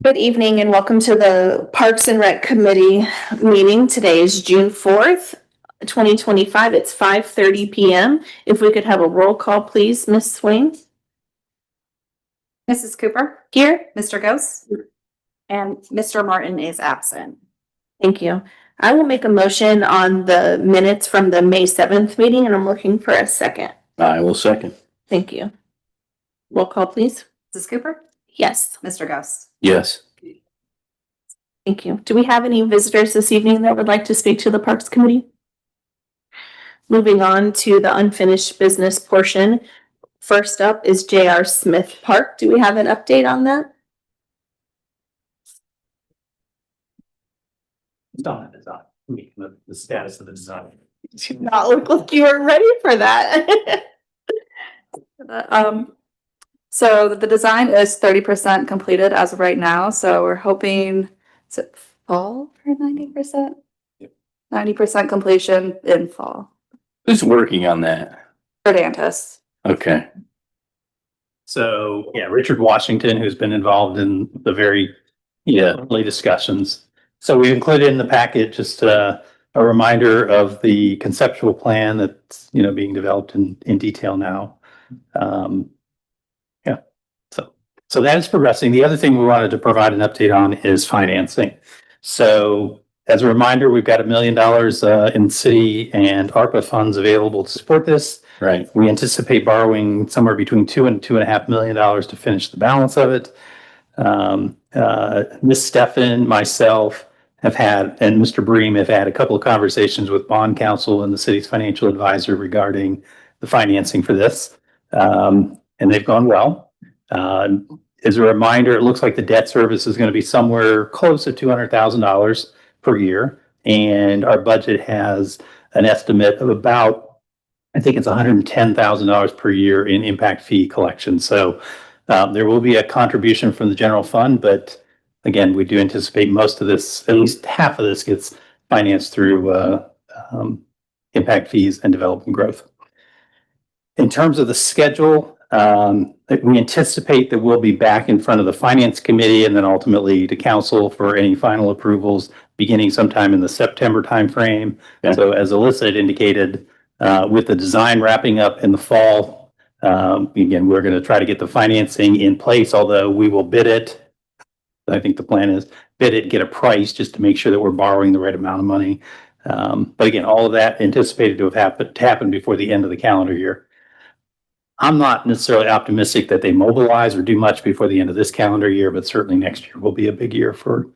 Good evening and welcome to the Parks and Rec Committee meeting. Today is June 4th, 2025. It's 5:30 p.m. If we could have a roll call, please, Ms. Swain. Mrs. Cooper? Here. Mr. Ghost? And Mr. Martin is absent. Thank you. I will make a motion on the minutes from the May 7th meeting and I'm looking for a second. I will second. Thank you. Roll call, please. Mrs. Cooper? Yes. Mr. Ghost? Yes. Thank you. Do we have any visitors this evening that would like to speak to the Parks Committee? Moving on to the unfinished business portion. First up is J.R. Smith Park. Do we have an update on that? It's on the design. I mean, the status of the design. You do not look like you were ready for that. So the design is 30% completed as of right now. So we're hoping, is it fall for 90%? Yep. 90% completion in fall. Who's working on that? Verdantis. Okay. So, yeah, Richard Washington, who's been involved in the very early discussions. So we've included in the packet just a reminder of the conceptual plan that's, being developed in detail now. So that is progressing. The other thing we wanted to provide an update on is financing. So as a reminder, we've got $1 million in city and ARPA funds available to support this. Right. We anticipate borrowing somewhere between $2 and $2.5 million to finish the balance of it. Ms. Steffen, myself have had, and Mr. Bream have had a couple of conversations with bond counsel and the city's financial advisor regarding the financing for this. And they've gone well. As a reminder, it looks like the debt service is going to be somewhere close to $200,000 per year. And our budget has an estimate of about, I think it's $110,000 per year in impact fee collection. So there will be a contribution from the general fund, but again, we do anticipate most of this, at least half of this gets financed through impact fees and development growth. In terms of the schedule, we anticipate that we'll be back in front of the finance committee and then ultimately to council for any final approvals beginning sometime in the September timeframe. Okay. So as Alyssa had indicated, with the design wrapping up in the fall, again, we're going to try to get the financing in place, although we will bid it. I think the plan is bid it, get a price just to make sure that we're borrowing the right amount of money. But again, all of that anticipated to have happened before the end of the calendar year. I'm not necessarily optimistic that they mobilize or do much before the end of this calendar year, but certainly next year will be a big year for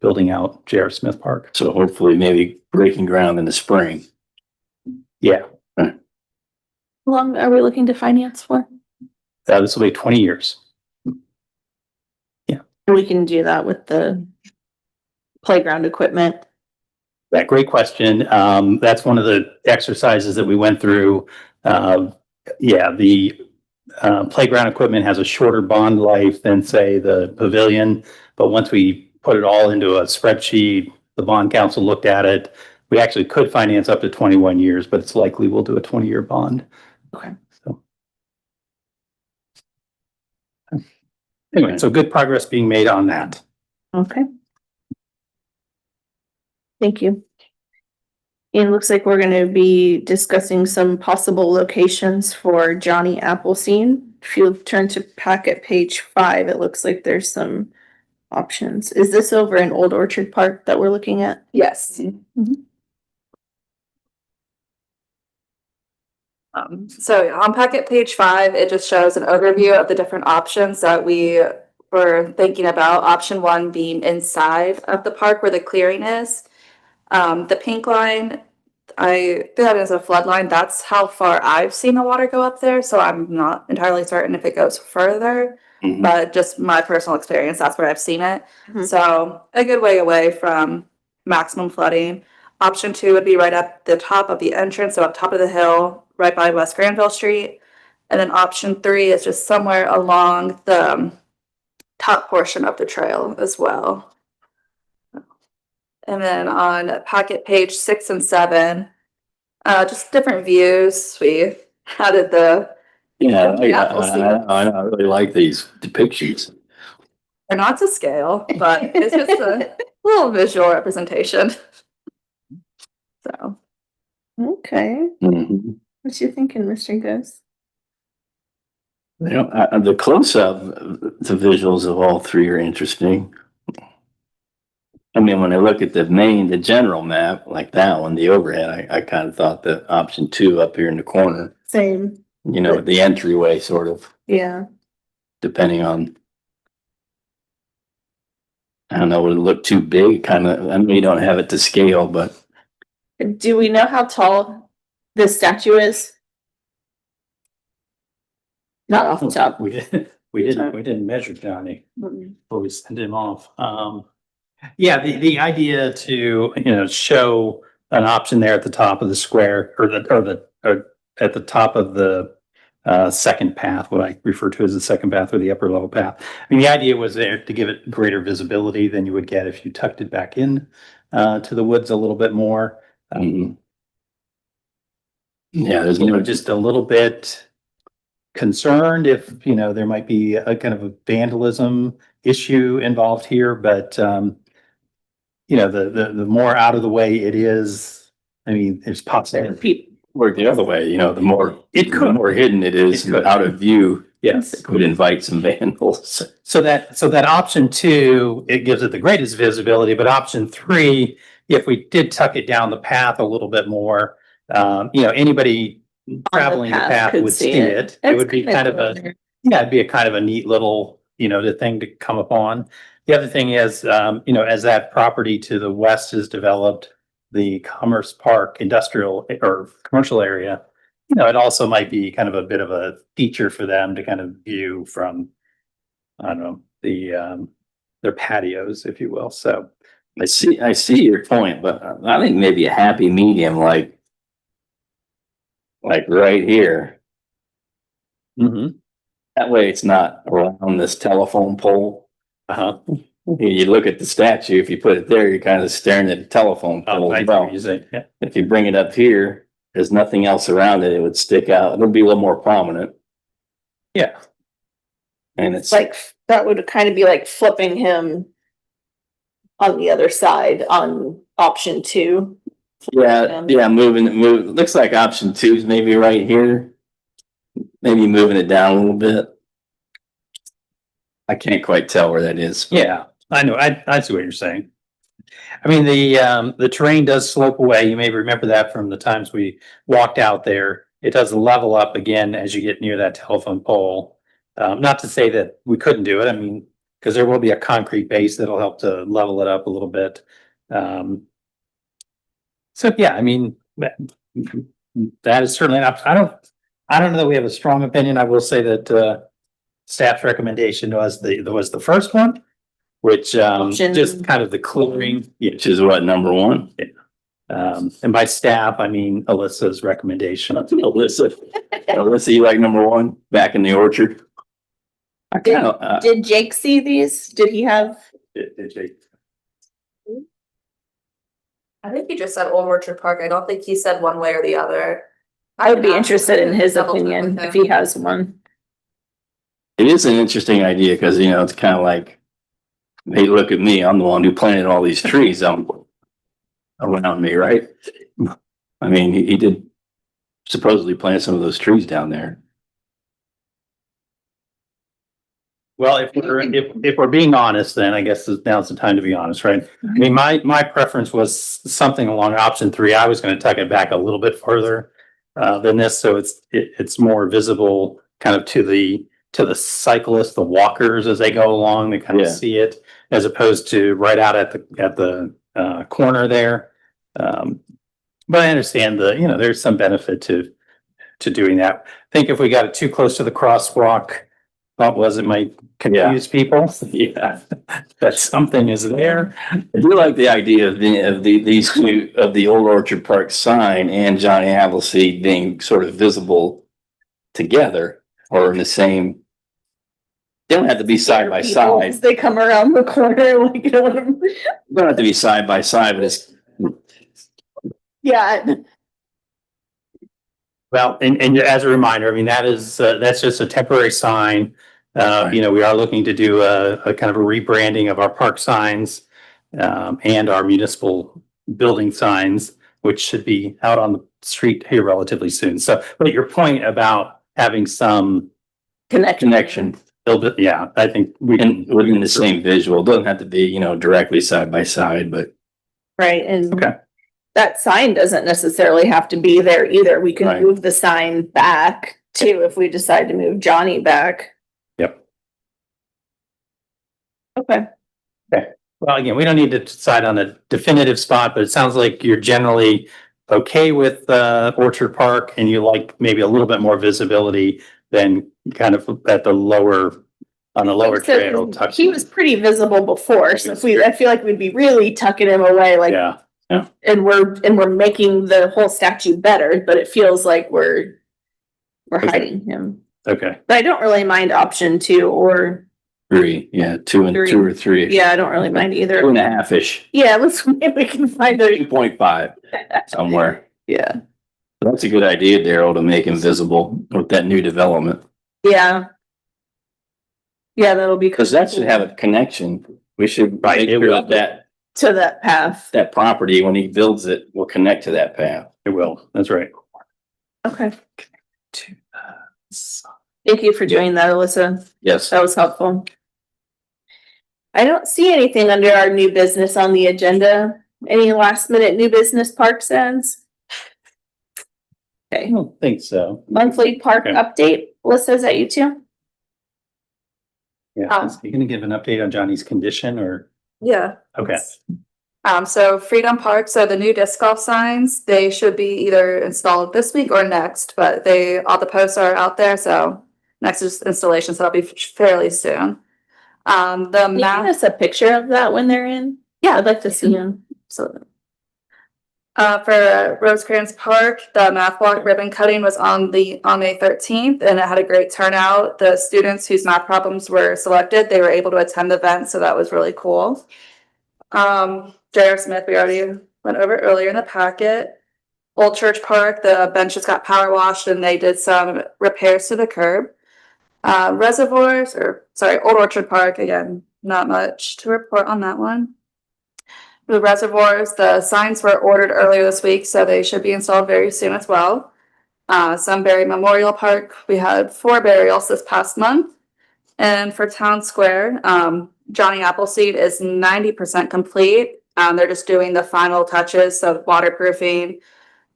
building out J.R. Smith Park. So hopefully maybe breaking ground in the spring. Yeah, How long are we looking to finance for? this will be 20 years. We can do that with the playground equipment. That great question. That's one of the exercises that we went through. The playground equipment has a shorter bond life than, say, the pavilion. But once we put it all into a spreadsheet, the bond council looked at it. We actually could finance up to 21 years, but it's likely we'll do a 20-year bond. Okay. So anyway, so good progress being made on that. Okay. Thank you. And it looks like we're going to be discussing some possible locations for Johnny Appleseed. If you turn to packet page 5, it looks like there's some options. Is this over in Old Orchard Park that we're looking at? Yes. So on packet page 5, it just shows an overview of the different options that we were thinking about. Option 1 being inside of the park where the clearing is. The pink line, I think that is a flood line. That's how far I've seen the water go up there. So I'm not entirely certain if it goes further, Mhm. but just my personal experience, that's where I've seen it. Mhm. So a good way away from maximum flooding. Option 2 would be right at the top of the entrance, so up top of the hill, right by West Granville Street. And then option 3 is just somewhere along the top portion of the trail as well. And then on packet page 6 and 7, just different views. We added the Yeah, Appleseed. I really like these depictions. They're not to scale, but it's just a little visual representation. So, Okay, Mhm. what you thinking, Mr. Ghost? You know, the close-up, the visuals of all three are interesting. I mean, when I look at the general map, like that one, the overhead, I kind of thought that option 2 up here in the corner, Same, you know, the entryway sort of, yeah. depending on, I don't know, would it look too big? Kind of, I know you don't have it to scale, but Do we know how tall this statue is? Not off the top. We didn't measure Johnny before we sent him off. Yeah, the idea to, you know, show an option there at the top of the square or at the top of the second path, what I refer to as the second path or the upper level path. I mean, the idea was there to give it greater visibility than you would get if you tucked it back in to the woods a little bit more. yeah, there's You know, no, just a little bit concerned if, you know, there might be a kind of a vandalism issue involved here, but you know, the more out of the way it is, I mean, there's possibility. work the other way, you know, the more, It could. the more hidden it is, It could. out of view, Yes. it could invite some vandals. So that option 2, it gives it the greatest visibility, but option 3, if we did tuck it down the path a little bit more, you know, anybody traveling the path could would see it. It would be kind of a, yeah, it'd be a kind of a neat little, you know, the thing to come upon. The other thing is, you know, as that property to the west is developed, the Commerce Park industrial or commercial area, you know, it also might be kind of a bit of a feature for them to kind of view from, I don't know, their patios, if you will. So, I see your point, but I think maybe a happy medium, like right here. That way it's not around this telephone pole. uh-huh. You look at the statue, if you put it there, you're kind of staring at the telephone pole I as see what well. you're saying. Yeah. If you bring it up here, there's nothing else around it, it would stick out, it'll be a little more prominent, Yeah. and it's Like, that would kind of be like flipping him on the other side on option 2. yeah, move, looks like option 2 is maybe right here. Maybe moving it down a little bit. I can't quite tell where that is. Yeah, I know. I see what you're saying. I mean, the terrain does slope away. You may remember that from the times we walked out there. It does level up again as you get near that telephone pole. Not to say that we couldn't do it. I mean, because there will be a concrete base that'll help to level it up a little bit. So yeah, I mean, that is certainly an option. I don't know that we have a strong opinion. I will say that staff's recommendation was the first one, which Option- just kind of the clearing. Yeah. Which is what, number 1? And by staff, I mean Alyssa's recommendation. Alyssa, you like number 1, back in the orchard? I kind of, Did Jake see these? Did he have? I think he just said Old Orchard Park. I don't think he said one way or the other. I would be interested in his Double check opinion with if him. he has one. it is an interesting idea, because, you know, it's kind of like, hey, look at me, I'm the one who planted all these trees around me, right? I mean, he did supposedly plant some of those trees down there. Well, if we're being honest, then I guess now's the time to be honest, right? I mean, my preference was something along option 3. I was going to tuck it back a little bit further than this, so it's more visible kind of to the cyclists, the walkers as they go along, they kind of Yeah. see it, as opposed to right out at the corner there. But I understand you know, there's some benefit to doing that. I think if we got it too close to the crosswalk, thought was it might confuse people. Yeah. That something is there. I do like the idea of these two, of the Old Orchard Park sign and Johnny Appleseed being sort of visible together, or in the same. They don't have to be side by People, side. as they come around the corner, like, you know, They don't have to be side by side, but it's, yeah. Well, and as a reminder, I mean, that's just a temporary sign We are looking to do a kind of a rebranding of our park signs and our municipal building signs, which should be out on the street here relatively soon. So, but your point about having some Connection yeah, I think and within the same visual, doesn't have to be, directly side by side, but Right, and Okay. that sign doesn't necessarily have to be there either. We can Right. move the sign back too if we decide to move Johnny back. Yep. Okay, Well, again, we don't need to decide on a definitive spot, but it sounds like you're generally okay with Orchard Park and you like maybe a little bit more visibility than kind of at the lower, on the lower So, trail. 'cause tucked he in. was pretty visible before, so if I feel like we'd be really tucking him away, like, Yeah, and we're making the whole statue better, but it feels like we're Okay. hiding him. okay. But I don't really mind option 2 or, 3, yeah, 2 and Three. 2 or 3. yeah, I don't really mind either. 2.5-ish, Yeah, let's, maybe we can find a, 2.5 somewhere. yeah, That's a good idea, Daryl, to make him visible with that new development. yeah. Yeah, that'll be. Because that should have a connection. We should Right, make it sure will. To that path. that property, when he builds it, will connect to that path. It will. That's right. Okay. Thank you for doing that, Alyssa. Yes. That was helpful. I don't see anything under our new business on the agenda. Any last minute new business park ends? I Okay, don't think so. monthly park Okay. update. Alyssa, is that you too? Yeah. You gonna give an update on Johnny's condition or? Yeah. Okay. So Freedom Park, so the new disc golf signs, they should be either installed this week or next, but all the posts are out there, so next is installation, so that'll be fairly soon. The Can you give math, us a picture of that when they're in? yeah, I'd like to see them. So, for Rosecrans Park, the math block ribbon cutting was on May 13th, and it had a great turnout. The students whose math problems were selected, they were able to attend the event, so that was really cool. J.R. Smith, we already went over earlier in the packet. Old Church Park, the benches got power washed and they did some repairs to the curb. Old Orchard Park, again, not much to report on that one. The reservoirs, the signs were ordered earlier this week, so they should be installed very soon as well. Sunbury Memorial Park, we had 4 burials this past month. And for Town Square, Johnny Appleseed is 90% complete. They're just doing the final touches of waterproofing,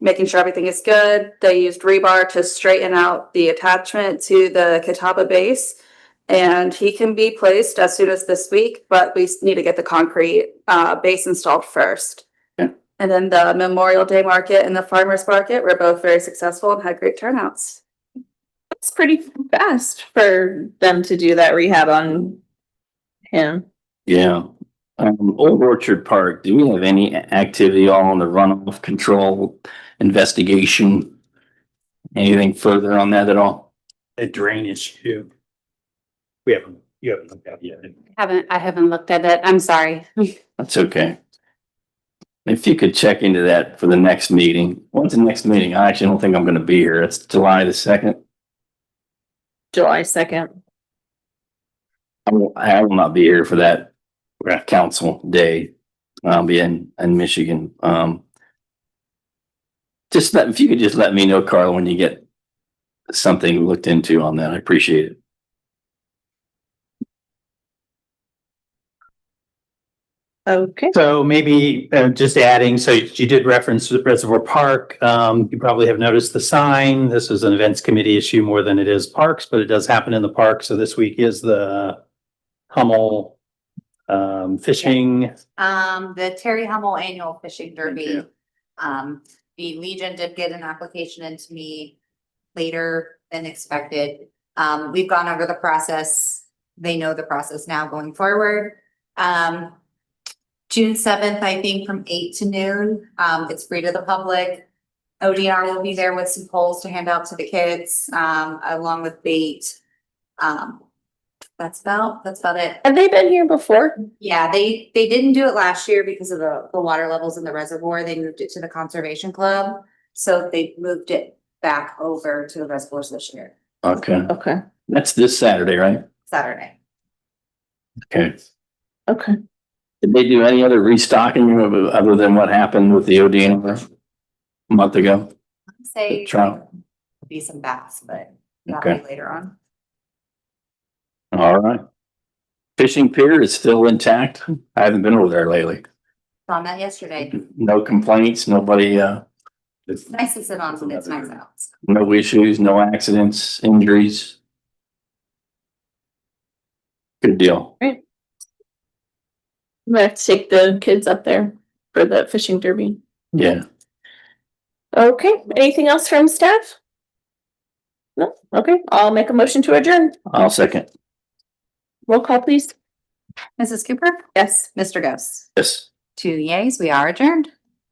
making sure everything is good. They used rebar to straighten out the attachment to the Catawba base. And he can be placed as soon as this week, but we need to get the concrete base installed first. Okay. And then the Memorial Day Market and the Farmers Market were both very successful and had great turnouts. it's pretty fast for them to do that rehab on him. Yeah. Old Orchard Park, do we have any activity all on the runoff control investigation? Anything further on that at all? A drainage issue. You haven't looked at it yet. I haven't looked at it. I'm sorry. That's okay. If you could check into that for the next meeting. When's the next meeting? I actually don't think I'm gonna be here. It's July the 2nd. July 2nd. I will not be here for that council day. I'll be in Michigan. If you could just let me know, Carl, when you get something looked into on that, I appreciate it. Okay. So maybe just adding, so you did reference Reservoir Park. You probably have noticed the sign. This is an events committee issue more than it is parks, but it does happen in the park. So this week is the Hummel fishing. The Terry Hummel Annual Fishing Derby. you. The Legion did get an application into me later than expected. We've gone over the process. They know the process now going forward. June 7th, I think from 8 to noon. It's free to the public. ODR will be there with some poles to hand out to the kids, along with bait. That's about it. Have they been here before? Yeah, they didn't do it last year because of the water levels in the reservoir. They moved it to the conservation club. So they moved it back over to the reservoirs this year. Okay, Okay. that's this Saturday, right? Saturday. Okay. Okay. Did they do any other restocking other than what happened with the ODNR a month ago? Say Trout. be some bass, but Okay. that'll be later on. All right. Fishing pier is still intact. I haven't been over there lately. Saw that yesterday. No complaints, nobody, It's nice to sit on when it's nice out. no issues, no accidents, injuries. Good deal. I'm gonna have to take the kids up there for the fishing derby. Yeah. Okay, anything else from staff? No, okay, I'll make a motion to adjourn. I'll second. Roll call, please. Mrs. Cooper? Yes. Mr. Ghost? Yes. 2 yeas, we are adjourned.